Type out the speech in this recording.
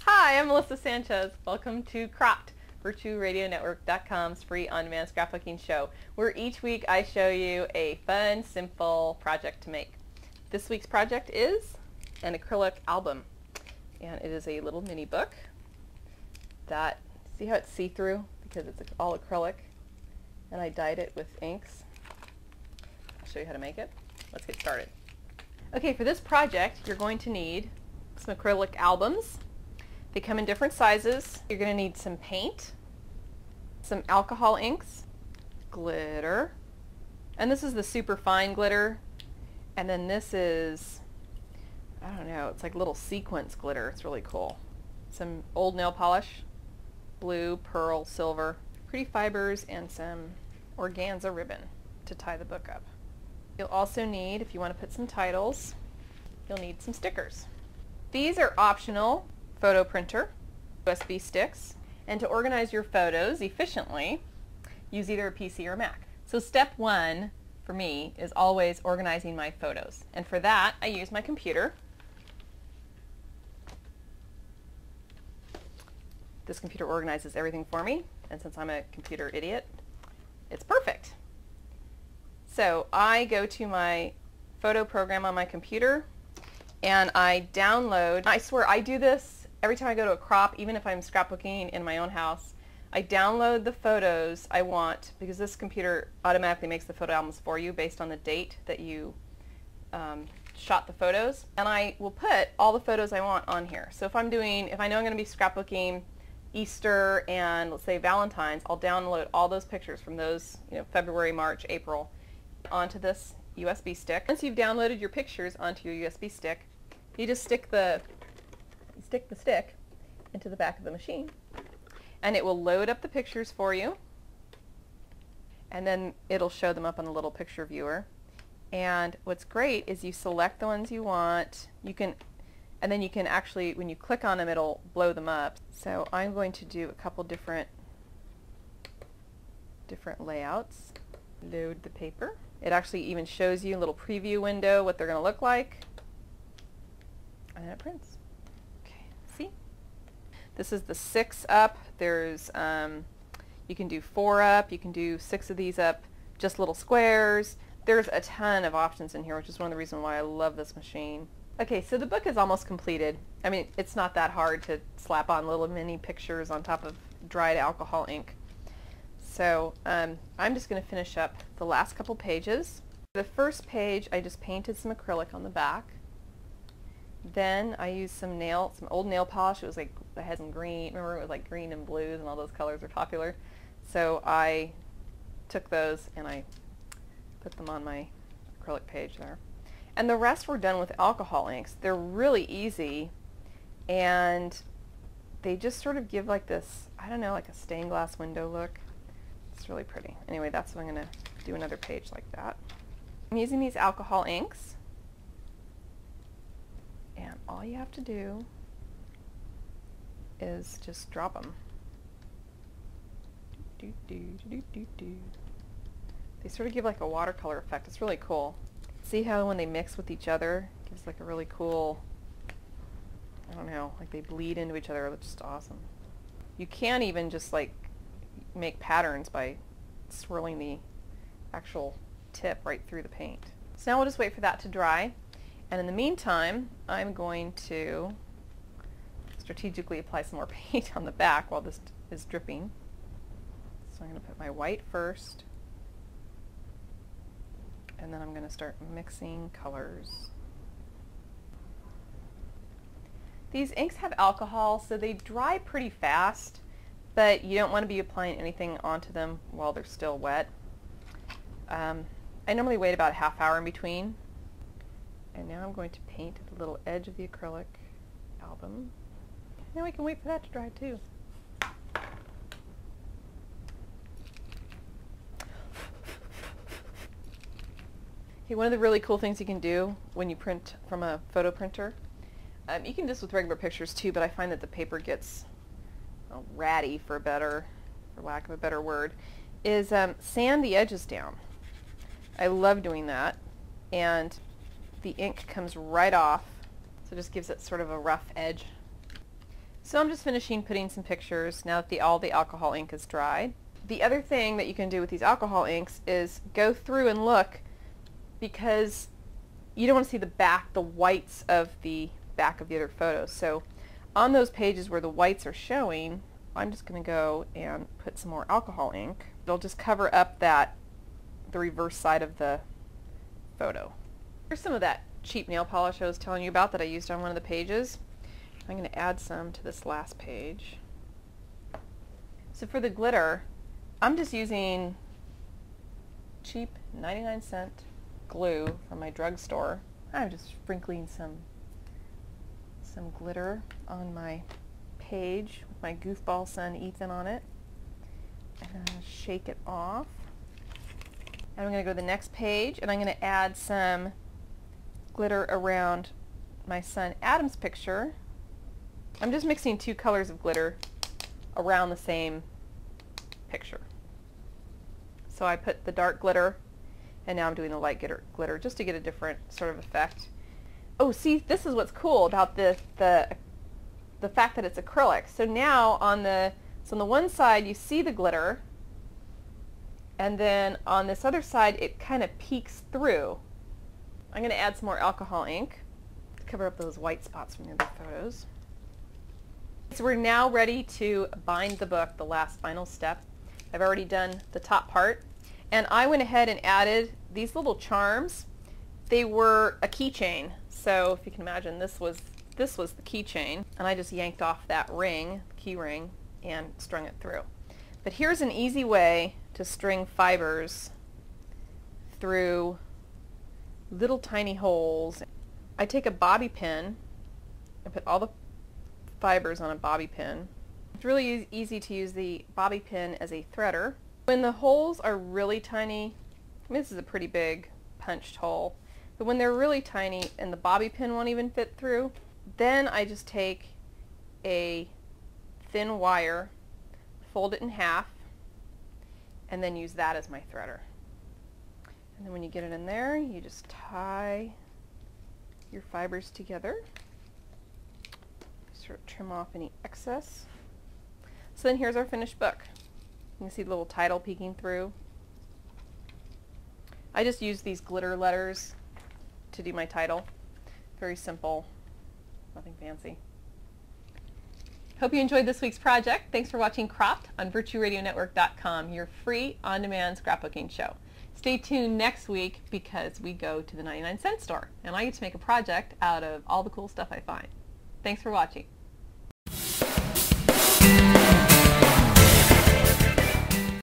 Hi, I'm Melissa Sanchez. Welcome to Cropped, VirtueRadioNetwork.com's free on-demand scrapbooking show, where each week I show you a fun, simple project to make. This week's project is an acrylic album, and it is a little mini book that, see how it's see-through? Because it's all acrylic, and I dyed it with inks. I'll show you how to make it. Let's get started. Okay, for this project, you're going to need some acrylic albums. They come in different sizes. You're going to need some paint, some alcohol inks, glitter, and this is the super fine glitter, and then this is, I don't know, it's like little sequence glitter. It's really cool. Some old nail polish, blue, pearl, silver, pretty fibers, and some organza ribbon to tie the book up. You'll also need, if you want to put some titles, you'll need some stickers. These are optional: photo printer, USB sticks, and to organize your photos efficiently, use either a PC or a Mac. So step one for me is always organizing my photos, and for that I use my computer. This computer organizes everything for me, and since I'm a computer idiot, it's perfect. So I go to my photo program on my computer and I download, I swear I do this every time I go to a crop, even if I'm scrapbooking in my own house. I download the photos I want, because this computer automatically makes the photo albums for you based on the date that you shot the photos, and I will put all the photos I want on here. So if I know I'm going to be scrapbooking Easter and let's say Valentine's, I'll download all those pictures from those, February, March, April, onto this USB stick. Once you've downloaded your pictures onto your USB stick, you just stick the stick into the back of the machine, and it will load up the pictures for you, and then it'll show them up on a little picture viewer. And what's great is you select the ones you want, and then you can actually, when you click on them, it'll blow them up. So I'm going to do a couple different layouts. Load the paper. It actually even shows you a little preview window what they're going to look like, and then it prints. Okay, see? This is the 6 up. There's you can do 4 up, you can do 6 of these up, just little squares. There's a ton of options in here, which is one of the reasons why I love this machine. Okay, so the book is almost completed. I mean, it's not that hard to slap on little mini pictures on top of dried alcohol ink. So I'm just going to finish up the last couple pages. The first page, I just painted some acrylic on the back. Then I used some old nail polish. It had some green. Remember, it was like green and blues, and all those colors are popular. So I took those and I put them on my acrylic page there. And the rest were done with alcohol inks. They're really easy, and they just sort of give like this, I don't know, like a stained glass window look. It's really pretty. Anyway, that's what I'm going to do, another page like that. I'm using these alcohol inks, and all you have to do is just drop them. They sort of give like a watercolor effect. It's really cool. See how when they mix with each other, it gives like a really cool, I don't know, like they bleed into each other. It's just awesome. You can even just like make patterns by swirling the actual tip right through the paint. So now we'll just wait for that to dry, and in the meantime I'm going to strategically apply some more paint on the back while this is dripping. So I'm going to put my white first, and then I'm going to start mixing colors. These inks have alcohol, so they dry pretty fast, but you don't want to be applying anything onto them while they're still wet. I normally wait about a half hour in between. And now I'm going to paint the little edge of the acrylic album. Now we can wait for that to dry too. Okay, one of the really cool things you can do when you print from a photo printer, you can do this with regular pictures too, but I find that the paper gets ratty, for lack of a better word, is sand the edges down. I love doing that, and the ink comes right off, so it just gives it sort of a rough edge. So I'm just finishing putting some pictures now that all the alcohol ink is dried. The other thing that you can do with these alcohol inks is go through and look, because you don't want to see the whites of the back of the other photos. So on those pages where the whites are showing, I'm just going to go and put some more alcohol ink. It'll just cover up the reverse side of the photo. Here's some of that cheap nail polish I was telling you about that I used on one of the pages. I'm going to add some to this last page. So for the glitter, I'm just using cheap 99-cent glue from my drugstore. I'm just sprinkling some glitter on my page with my goofball son Ethan on it. I'm going to shake it off. And I'm going to go to the next page, and I'm going to add some glitter around my son Adam's picture. I'm just mixing two colors of glitter around the same picture. So I put the dark glitter, and now I'm doing the light glitter just to get a different sort of effect. Oh, see, this is what's cool about the fact that it's acrylic. So now on the one side you see the glitter, and then on this other side it kind of peeks through. I'm going to add some more alcohol ink to cover up those white spots from the other photos. So we're now ready to bind the book, the last final step. I've already done the top part, and I went ahead and added these little charms. They were a keychain, so if you can imagine, this was the keychain, and I just yanked off that ring, key ring, and strung it through. But here's an easy way to string fibers through little tiny holes. I take a bobby pin and put all the fibers on a bobby pin. It's really easy to use the bobby pin as a threader. When the holes are really tiny, I mean, this is a pretty big punched hole, but when they're really tiny and the bobby pin won't even fit through, then I just take a thin wire, fold it in half, and then use that as my threader. And then when you get it in there, you just tie your fibers together. Sort of trim off any excess. So then here's our finished book. You can see the little title peeking through. I just used these glitter letters to do my title. Very simple, nothing fancy. Hope you enjoyed this week's project. Thanks for watching Cropped on VirtueRadioNetwork.com, your free on-demand scrapbooking show. Stay tuned next week because we go to the 99-cent store and I get to make a project out of all the cool stuff I find. Thanks for watching.